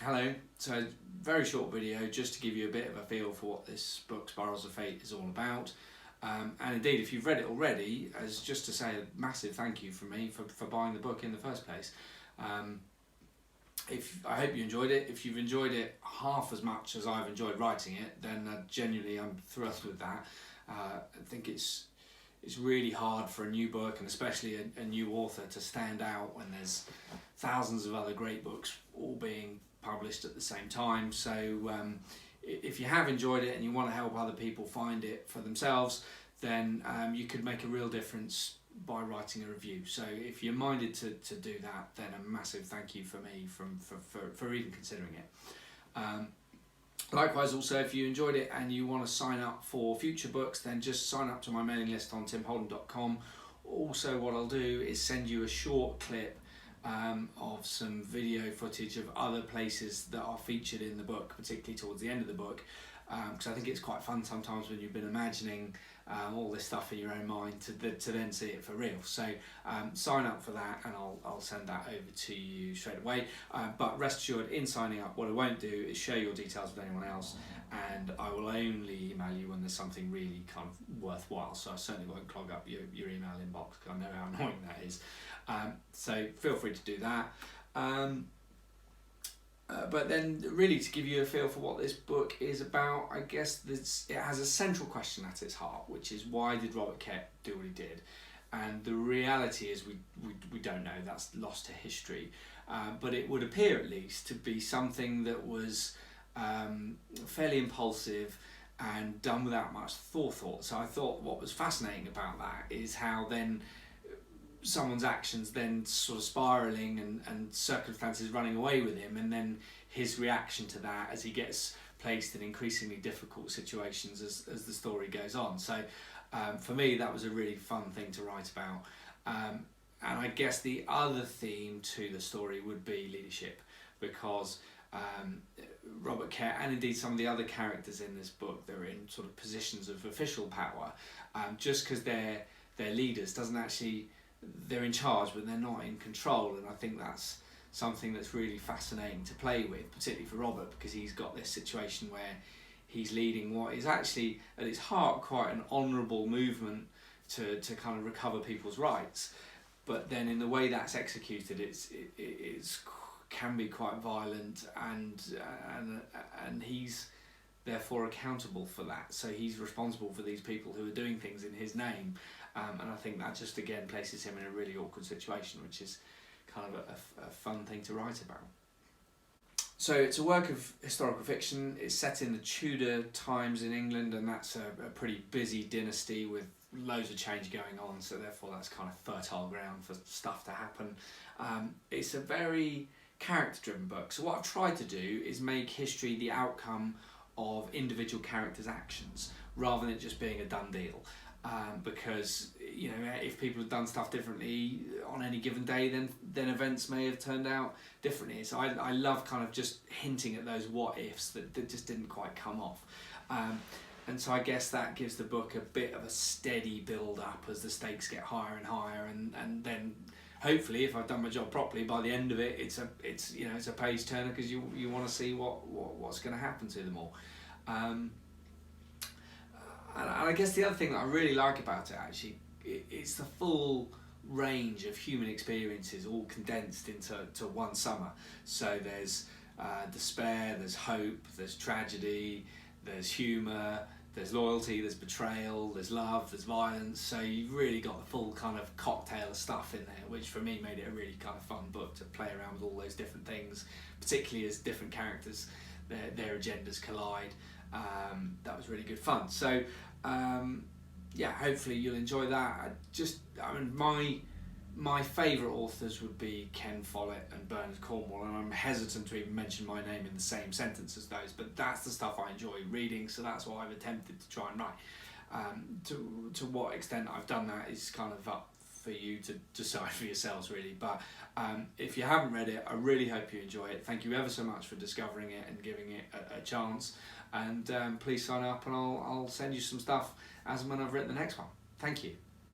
Hello, so very short video just to give you a bit of a feel for what this book Spirals of Fate is all about. And indeed, if you've read it already, as just to say a massive thank you from me for buying the book in the first place. I hope you enjoyed it. If you've enjoyed it half as much as I've enjoyed writing it, then genuinely I'm thrilled with that. I think it's really hard for a new book, and especially a new author, to stand out when there's thousands of other great books all being published at the same time. So if you have enjoyed it and you want to help other people find it for themselves, then you could make a real difference by writing a review. So if you're minded to do that, then a massive thank you for me for even considering it. Likewise, also, if you enjoyed it and you want to sign up for future books, then just sign up to my mailing list on timholden.com. Also, what I'll do is send you a short clip of some video footage of other places that are featured in the book, particularly towards the end of the book, because I think it's quite fun sometimes when you've been imagining all this stuff in your own mind to then see it for real. So sign up for that and I'll send that over to you straight away. But rest assured, in signing up, what I won't do is share your details with anyone else, and I will only email you when there's something really kind of worthwhile. So I certainly won't clog up your email inbox, because I know how annoying that is. So feel free to do that. But then really, to give you a feel for what this book is about, I guess it has a central question at its heart, which is, why did Robert Kett do what he did? And the reality is we don't know. That's lost to history. But it would appear, at least, to be something that was fairly impulsive and done without much forethought. So I thought what was fascinating about that is how then someone's actions then sort of spiralling and circumstances running away with him, and then his reaction to that as he gets placed in increasingly difficult situations as the story goes on. So for me, that was a really fun thing to write about. And I guess the other theme to the story would be leadership, because Robert Kett, and indeed some of the other characters in this book, they're in sort of positions of official power. Just because they're leaders doesn't actually, they're in charge, but they're not in control. And I think that's something that's really fascinating to play with, particularly for Robert, because he's got this situation where he's leading what is actually at its heart quite an honourable movement to kind of recover people's rights. But then in the way that's executed, it's can be quite violent, and he's therefore accountable for that. So he's responsible for these people who are doing things in his name. And I think that just again places him in a really awkward situation, which is kind of a fun thing to write about. So it's a work of historical fiction. It's set in the Tudor times in England, and that's a pretty busy dynasty with loads of change going on, so therefore that's kind of fertile ground for stuff to happen. It's a very character-driven book. So what I've tried to do is make history the outcome of individual characters' actions, rather than it just being a done deal. Because if people have done stuff differently on any given day, then events may have turned out differently. So I love kind of just hinting at those what ifs that just didn't quite come off. And so I guess that gives the book a bit of a steady build up as the stakes get higher and higher, and then hopefully, if I've done my job properly, by the end of it, it's a page turner, because you want to see what's going to happen to them all. And I guess the other thing that I really like about it, actually, it's the full range of human experiences all condensed into one summer. So there's despair, there's hope, there's tragedy, there's humour, there's loyalty, there's betrayal, there's love, there's violence. So you've really got the full kind of cocktail of stuff in there, which for me made it a really kind of fun book to play around with all those different things, particularly as different characters, their agendas collide. That was really good fun. So yeah, hopefully you'll enjoy that. My favourite authors would be Ken Follett and Bernard Cornwell, and I'm hesitant to even mention my name in the same sentence as those, but that's the stuff I enjoy reading, so that's what I've attempted to try and write. To what extent I've done that is kind of up for you to decide for yourselves, really. But if you haven't read it, I really hope you enjoy it. Thank you ever so much for discovering it and giving it a chance. And please sign up, and I'll send you some stuff as and when I've written the next one. Thank you.